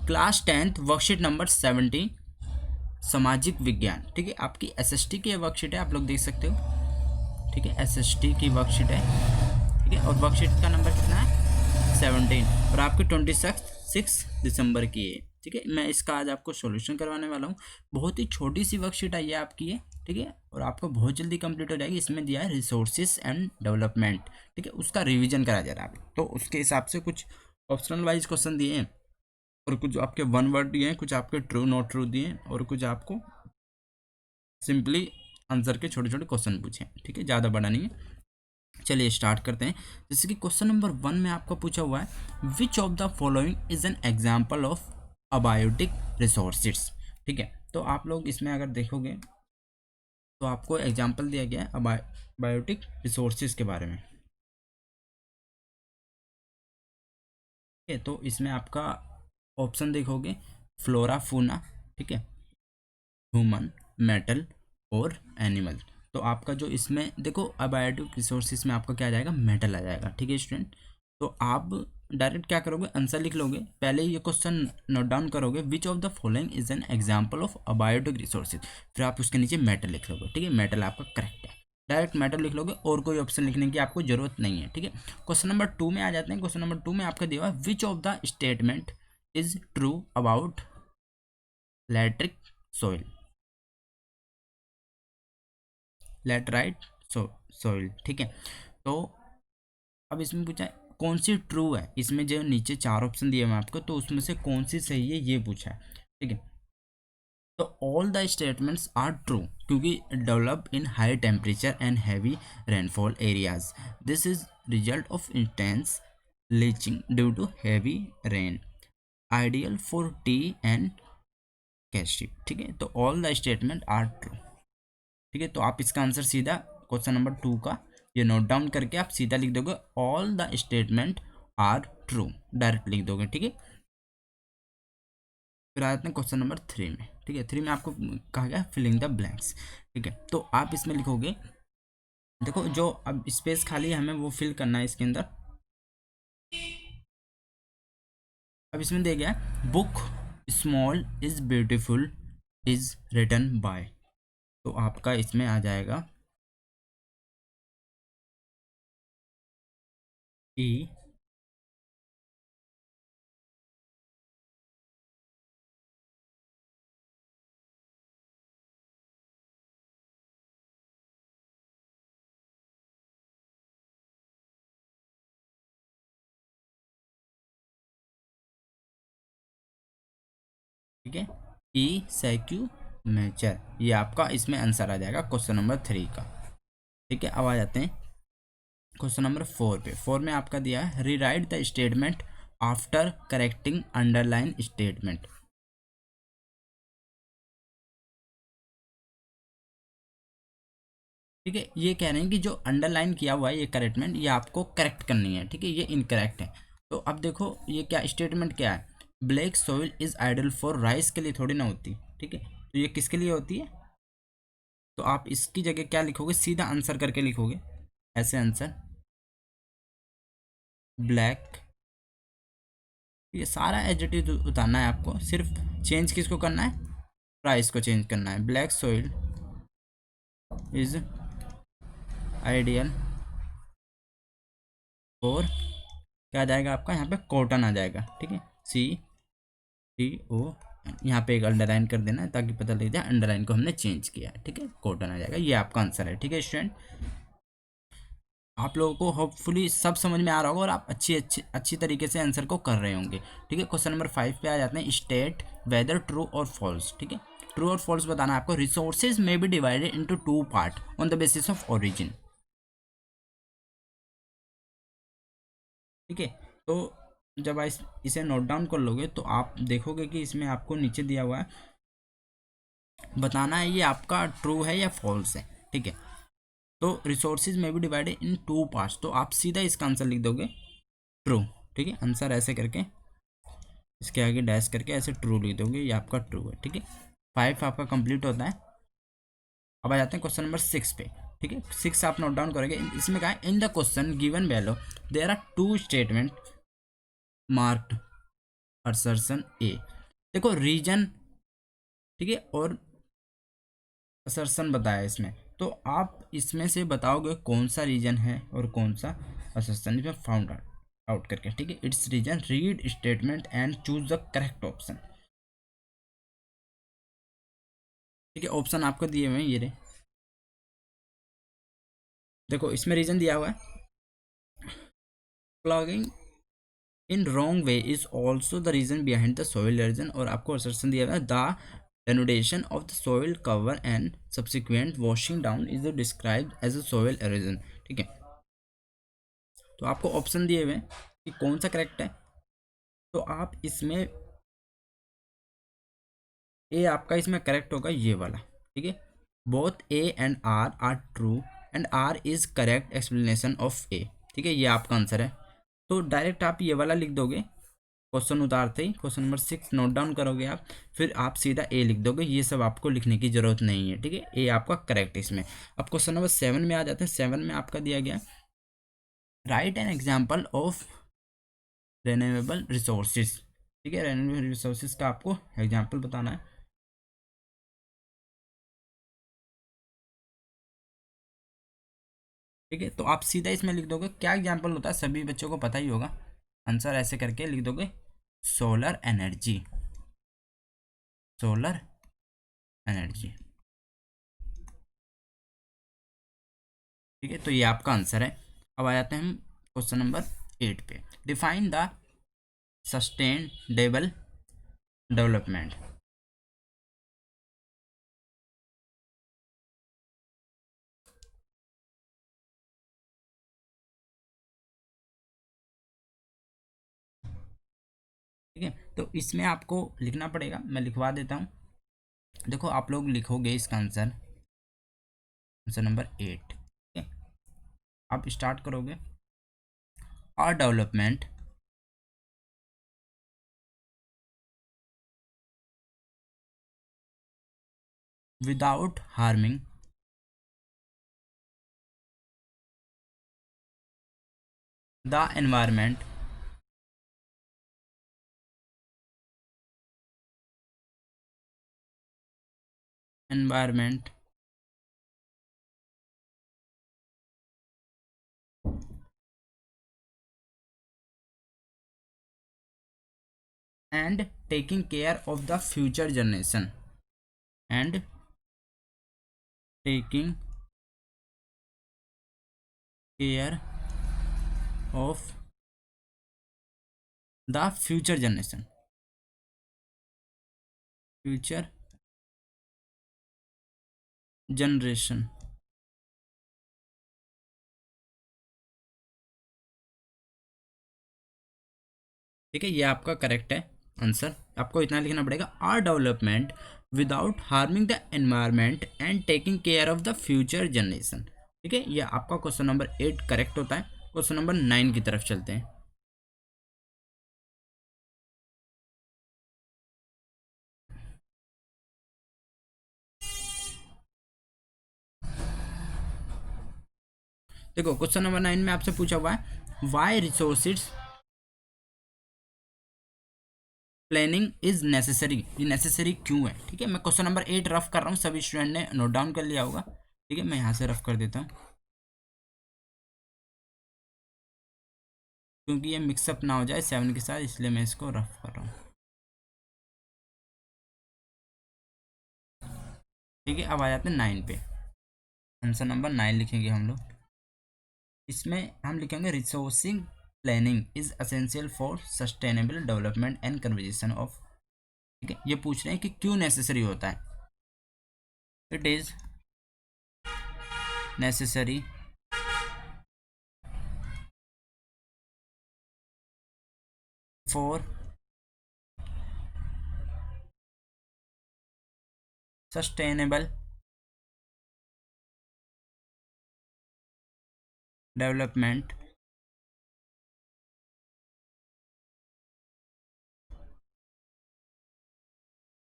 Class 10th worksheet number 17 सामाजिक विज्ञान। ठीक है, आपकी एसएसटी की वर्कशीट है, आप लोग देख सकते हो। ठीक है, एसएसटी की वर्कशीट है। ठीक है, और वर्कशीट का नंबर कितना है 17 और आपकी 26 दिसंबर की है। ठीक है, मैं इसका आज आपको सॉल्यूशन करवाने वाला हूँ। बहुत ही छोटी सी वर्कशीट आई है आपकी ये। ठीक है, और आपको बहुत जल्दी कंप्लीट हो जाएगी। इसमें दिया है रिसोर्सेज एंड डेवलपमेंट। ठीक है, उसका रिवीजन करा जा रहा है, तो उसके हिसाब से कुछ ऑप्शनल वाइज क्वेश्चन दिए हैं और कुछ आपके वन वर्ड दिए हैं, कुछ आपके ट्रू नॉट ट्रू दिए हैं और कुछ आपको सिंपली आंसर के छोटे छोटे क्वेश्चन पूछे हैं। ठीक है, ज़्यादा बड़ा नहीं है। चलिए स्टार्ट करते हैं। जैसे कि क्वेश्चन नंबर 1 में आपको पूछा हुआ है विच of the following is an example of abiotic resources. ठीक है, तो आप लोग इसमें अगर देखोगे तो आपको एग्जाम्पल दिया गया है अबायोटिक रिसोर्सेज के बारे में। ठीक है, तो इसमें आपका ऑप्शन देखोगे फ्लोरा फूना, ठीक है, ह्यूमन, मेटल और एनिमल। तो आपका जो इसमें देखो अबायोटिक रिसोर्सेज में आपका क्या आ जाएगा, मेटल आ जाएगा। ठीक है स्टूडेंट, तो आप डायरेक्ट क्या करोगे, आंसर लिख लोगे। पहले ये क्वेश्चन नोट डाउन करोगे विच of the following is an example of abiotic resources, फिर आप उसके नीचे मेटल लिख लोगे। ठीक है, मेटल आपका करेक्ट है, डायरेक्ट मेटल लिख लोगे और कोई ऑप्शन लिखने की आपको जरूरत नहीं है। ठीक है, क्वेश्चन नंबर 2 में आ जाते हैं। क्वेश्चन नंबर 2 में आपका दिया हुआ which of the statement is true about laterite soil, laterite soil. ठीक है, तो अब इसमें पूछा है कौन सी ट्रू है। इसमें जो नीचे 4 ऑप्शन दिए हुए आपको, तो उसमें से कौन सी सही है ये पूछा है। ठीक है, तो all the statements are true क्योंकि develop in high temperature and heavy rainfall areas, this is result of intense leaching due to heavy rain, ideal for tea and cashew. ठीक है, तो all the statement are true. ठीक है, तो आप इसका answer सीधा क्वेश्चन नंबर 2 का ये नोट डाउन करके आप सीधा लिख दोगे all the statement are true, direct लिख दोगे। ठीक है, फिर आ जाते हैं क्वेश्चन नंबर 3 में। ठीक है, 3 में आपको कहा गया फिलिंग द ब्लैंक्स। ठीक है, तो आप इसमें लिखोगे, देखो जो अब स्पेस खाली है हमें वो फिल करना है इसके अंदर। अब इसमें दे गया book small is beautiful is written by, तो आपका इसमें आ जाएगा ई ठीक है, ई सेक्यू मैचर, ये आपका इसमें आंसर आ जाएगा क्वेश्चन नंबर 3 का। ठीक है, अब आ जाते हैं क्वेश्चन नंबर 4 पे। 4 में आपका दिया है rewrite the statement after correcting underline statement. ठीक है, ये कह रहे हैं कि जो अंडरलाइन किया हुआ है ये करेक्टमेंट ये आपको करेक्ट करनी है। ठीक है, ये इनकरेक्ट है। तो अब देखो ये क्या स्टेटमेंट क्या है, black soil is ideal for rice के लिए थोड़ी ना होती। ठीक है, तो ये किसके लिए होती है, तो आप इसकी जगह क्या लिखोगे, सीधा आंसर करके लिखोगे ऐसे आंसर ब्लैक। ये सारा एडजेक्टिव उतारना है आपको, सिर्फ चेंज किसको करना है, प्राइस को चेंज करना है। ब्लैक सोइल इज आइडियल और क्या आ जाएगा आपका यहाँ पे कॉटन आ जाएगा। ठीक है, CTO, यहाँ पे एक अंडरलाइन कर देना है ताकि पता लग जाए अंडरलाइन को हमने चेंज किया है। ठीक है, कॉटन आ जाएगा, ये आपका आंसर है। ठीक है स्टूडेंट, आप लोगों को होपफुली सब समझ में आ रहा होगा और आप अच्छी तरीके से आंसर को कर रहे होंगे। ठीक है, क्वेश्चन नंबर 5 पे आ जाते हैं स्टेट वेदर ट्रू और फॉल्स। ठीक है, ट्रू और फॉल्स बताना है आपको। रिसोर्सेज में be divided into 2 part on the basis of origin. ठीक है, तो जब आप इसे नोट डाउन कर लोगे तो आप देखोगे कि इसमें आपको नीचे दिया हुआ है बताना है ये आपका ट्रू है या फॉल्स है। ठीक है, तो रिसोर्सेज में भी डिवाइडेड इन 2 पार्ट्स, तो आप सीधा इसका आंसर लिख दोगे ट्रू। ठीक है, आंसर ऐसे करके इसके आगे डैश करके ऐसे ट्रू लिख दोगे, ये आपका ट्रू है। ठीक है, 5 आपका कंप्लीट होता है। अब आ जाते हैं क्वेश्चन नंबर 6 पे। ठीक है, 6 आप नोट डाउन करोगे। इसमें कहा है in the question given below there are 2 statement marked assertion A, देखो रीजन, ठीक है, और असर्शन बताया इसमें, तो आप इसमें से बताओगे कौन सा रीजन है और कौन सा असर्शन, इसमें फाउंड आउट करके, ठीक है। It's reason, read statement and choose the correct option, ठीक है। ऑप्शन आपको दिए हुए हैं ये रहे, देखो इसमें रीजन दिया हुआ है, plugging in wrong way is also the reason behind the soil erosion, और आपको असर्शन दिया हुआ है, the denudation of the soil cover and subsequent washing down is described as a soil erosion, ठीक है। तो आपको ऑप्शन दिए हुए हैं कि कौन सा करेक्ट है, तो आप इसमें ए आपका इसमें करेक्ट होगा ये वाला, ठीक है। Both A and R true and R is correct explanation of A, ठीक है, ये आपका आंसर है। तो डायरेक्ट आप ये वाला लिख दोगे, क्वेश्चन उतारते ही क्वेश्चन नंबर 6 नोट डाउन करोगे आप, फिर आप सीधा ए लिख दोगे, ये सब आपको लिखने की जरूरत नहीं है, ठीक है। ए आपका करेक्ट है इसमें। अब क्वेश्चन नंबर 7 में आ जाते हैं। 7 में आपका दिया गया, right an example of renewable resources, ठीक है। रेन्यूएबल रिसोर्सेज का आपको एग्जाम्पल बताना है, ठीक है। तो आप सीधा इसमें लिख दोगे, क्या एग्जाम्पल होता है सभी बच्चों को पता ही होगा, आंसर ऐसे करके लिख दोगे, सोलर एनर्जी, सोलर एनर्जी, ठीक है। तो ये आपका आंसर है। अब आ जाते हैं हम क्वेश्चन नंबर 8 पे, डिफाइन द सस्टेनेबल डेवलपमेंट, ठीक है। तो इसमें आपको लिखना पड़ेगा, मैं लिखवा देता हूँ। देखो आप लोग लिखोगे इसका आंसर, आंसर नंबर 8, ठीक है। आप स्टार्ट करोगे, और development without harming the environment environment and taking care of the future generation and taking care of the future generation, ठीक है। ये आपका करेक्ट है आंसर। आपको इतना लिखना पड़ेगा, are development without harming the environment and taking care of the future generation, ठीक है। ये आपका क्वेश्चन नंबर 8 करेक्ट होता है। क्वेश्चन नंबर 9 की तरफ चलते हैं। देखो क्वेश्चन नंबर 9 में आपसे पूछा हुआ है, why resources planning is necessary, ये नेसेसरी क्यों है, ठीक है। मैं क्वेश्चन नंबर 8 रफ कर रहा हूँ, सभी स्टूडेंट ने नोट डाउन कर लिया होगा, ठीक है। मैं यहाँ से रफ कर देता हूँ, क्योंकि ये मिक्सअप ना हो जाए 7 के साथ, इसलिए मैं इसको रफ कर रहा हूँ, ठीक है। अब आ जाते हैं 9 पे, आंसर नंबर 9 लिखेंगे हम लोग। इसमें हम लिखेंगे, resourcing planning is essential for sustainable development and conversation of, ठीक है। ये पूछ रहे हैं कि क्यों नेसेसरी होता है, it is necessary for sustainable development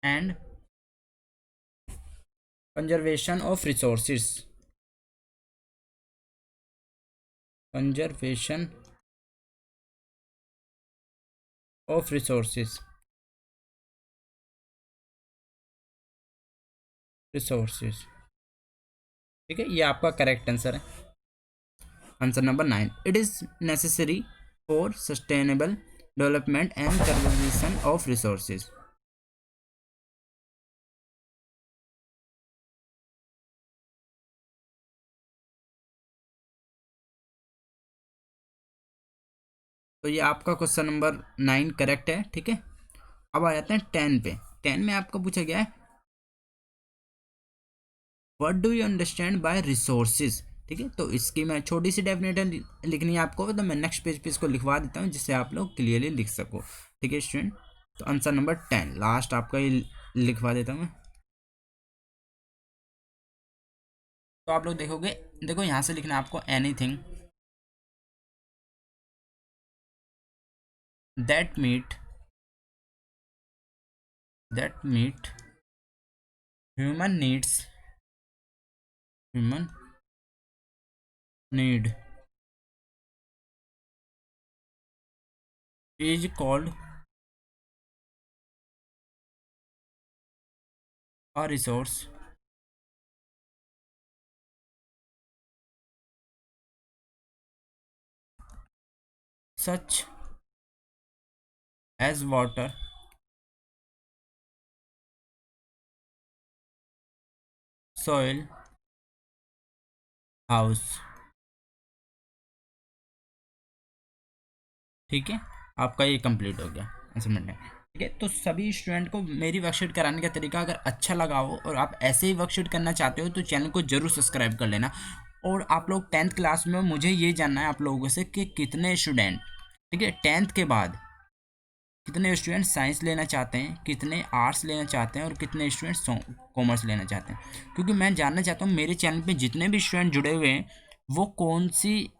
and conservation of resources, conservation of resources, resources. ठीक है, ये आपका करेक्ट आंसर है। Answer number 9, it is necessary for sustainable development and conservation of resources. तो ये आपका क्वेश्चन नंबर 9 करेक्ट है। ठीक है, अब आ जाते हैं 10 पे। 10 में आपको पूछा गया है what do you understand by resources. ठीक है, तो इसकी मैं छोटी सी डेफिनेशन लिखनी है आपको, तो मैं नेक्स्ट पेज पे इसको लिखवा देता हूँ जिससे आप लोग क्लियरली लिख सको। ठीक है स्टूडेंट, तो आंसर नंबर 10 लास्ट आपका ये लिखवा देता हूँ मैं। तो आप लोग देखोगे, देखो यहाँ से लिखना है आपको anything that meet human needs, human need is called a resource such as water, soil, house। ठीक है, आपका ये कंप्लीट हो गया असाइनमेंट है। ठीक है, तो सभी स्टूडेंट को मेरी वर्कशीट कराने का तरीका अगर अच्छा लगा हो और आप ऐसे ही वर्कशीट करना चाहते हो तो चैनल को जरूर सब्सक्राइब कर लेना। और आप लोग 10th क्लास में, मुझे ये जानना है आप लोगों से कि कितने स्टूडेंट, ठीक है, 10th के बाद कितने स्टूडेंट साइंस लेना चाहते हैं, कितने आर्ट्स लेना चाहते हैं और कितने स्टूडेंट कॉमर्स लेना चाहते हैं। क्योंकि मैं जानना चाहता हूँ मेरे चैनल पे जितने भी स्टूडेंट जुड़े हुए हैं वो कौन सी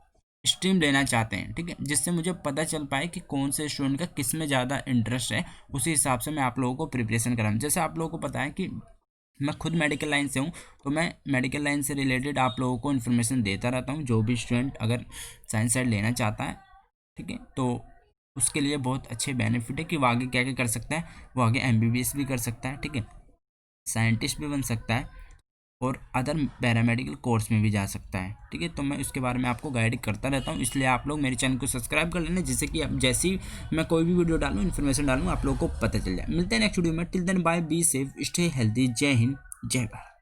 स्ट्रीम लेना चाहते हैं। ठीक है, जिससे मुझे पता चल पाए कि कौन से स्टूडेंट का किस में ज़्यादा इंटरेस्ट है, उसी हिसाब से मैं आप लोगों को प्रिपरेशन कराऊँ। जैसे आप लोगों को पता है कि मैं खुद मेडिकल लाइन से हूँ, तो मैं मेडिकल लाइन से रिलेटेड आप लोगों को इन्फॉर्मेशन देता रहता हूँ। जो भी स्टूडेंट अगर साइंस साइड लेना चाहता है, ठीक है, तो उसके लिए बहुत अच्छे बेनिफिट है कि वो आगे क्या क्या कर सकता है। वो आगे MBBS भी कर सकता है, ठीक है, साइंटिस्ट भी बन सकता है और अदर पैरामेडिकल कोर्स में भी जा सकता है। ठीक है, तो मैं उसके बारे में आपको गाइड करता रहता हूँ। इसलिए आप लोग मेरे चैनल को सब्सक्राइब कर लेना, जिससे कि अब जैसी मैं कोई भी वीडियो डालूँ, इन्फॉर्मेशन डालूँ, आप लोगों को पता चल जाए। मिलते हैं नेक्स्ट वीडियो में। Till then bye, be safe, stay healthy. जय हिंद, जय भारत।